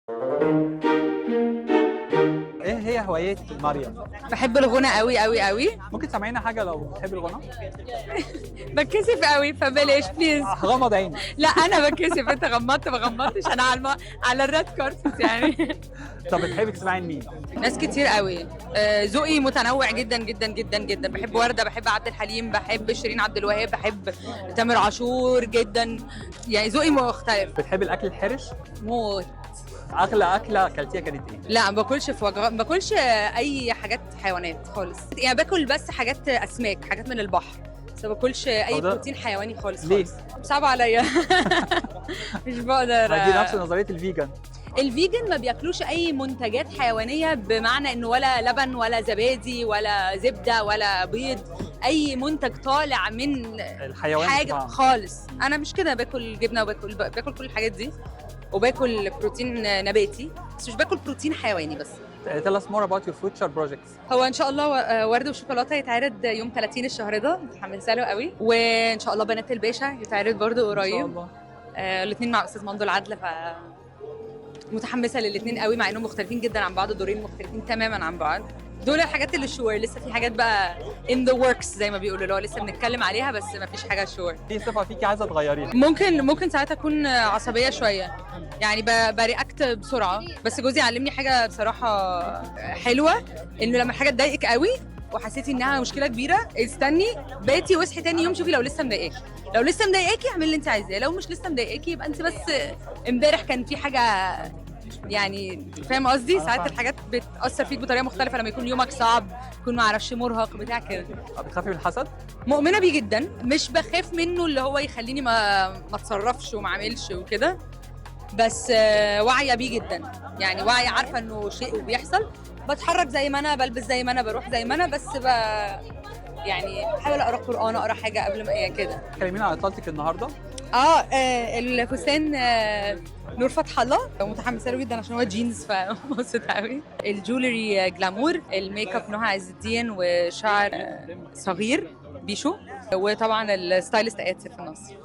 ايه هي هوايات مريم؟ بحب الغنى قوي قوي قوي. ممكن تسمعينا حاجه لو بتحبي الغنى؟ بتكسف قوي فبلاش بليز. غمض عيني. لا انا بتكسف، انت غمضت ما غمضتش، انا على الريد كاربت يعني. طب بتحبي تسمعي لمين؟ ناس كتير قوي. ذوقي متنوع جدا جدا جدا جدا. بحب وردة، بحب عبد الحليم، بحب شيرين عبد الوهاب، بحب تامر عاشور جدا. يعني ذوقي مختلف بتحبي الاكل الحرش؟ موت. اغلى اكله اكلتيها كانت ايه؟ لا ما باكلش في وجبه، ما باكلش اي حاجات حيوانات خالص. يعني باكل بس حاجات اسماك، حاجات من البحر، بس ما باكلش اي بروتين حيواني خالص. ليه؟ صعب عليا. مش بقدر. ما دي نفس نظريه الفيجن. الفيجن ما بياكلوش اي منتجات حيوانيه، بمعنى انه ولا لبن ولا زبادي ولا زبده ولا بيض، اي منتج طالع من الحيوان حاجه خالص. انا مش كده، باكل جبنه وباكل كل الحاجات دي، وباكل بروتين نباتي، بس مش باكل بروتين حيواني بس. Tell us more about your future projects. هو ان شاء الله ورد وشوكولاته يتعرض يوم 30 الشهر ده، متحمسه له قوي. وان شاء الله بنات الباشا يتعرض برضو قريب ان شاء الله. الاثنين مع استاذ مندو العدل، ف متحمسه للاثنين قوي، مع انهم مختلفين جدا عن بعض، دورين مختلفين تماما عن بعض. دول الحاجات اللي شور، لسه في حاجات بقى in the works زي ما بيقولوا، اللي هو لسه بنتكلم عليها بس ما فيش حاجه شور. في صفه فيكي عايزه تغيريها؟ ممكن ساعات اكون عصبيه شويه، يعني برياكت بسرعه. بس جوزي علمني حاجه بصراحه حلوه، انه لما حاجه تضايقك قوي وحسيتي انها مشكله كبيره، استني باتي واصحي تاني يوم شوفي لو لسه مضايقاكي. لو لسه مضايقاكي اعملي اللي انت عايزاه، لو مش لسه مضايقاكي يبقى انت بس امبارح كان في حاجه، يعني فاهم قصدي؟ ساعات الحاجات بتاثر فيك بطريقه مختلفه لما يكون يومك صعب، يكون ما اعرفش مرهق بتاع كده. بتخافي من الحسد؟ مؤمنه بيه جدا، مش بخاف منه اللي هو يخليني ما اتصرفش وما اعملش وكده، بس واعيه بيه جدا. يعني واعيه، عارفه انه شيء بيحصل، بتحرك زي ما انا، بلبس زي ما انا، بروح زي ما انا، بس يعني بحاول اقرا قران، اقرا حاجه قبل ما يعني كده. كلمينا عن اطلالتك النهارده. الفستان نور فتح الله، متحمسه له جدا عشان هو جينز فمبسوطه قوي. الجولري جلامور، الميك اب نهى عز الدين، وشعر صغير بيشو، وطبعا الستايلست آيات سيف النصر.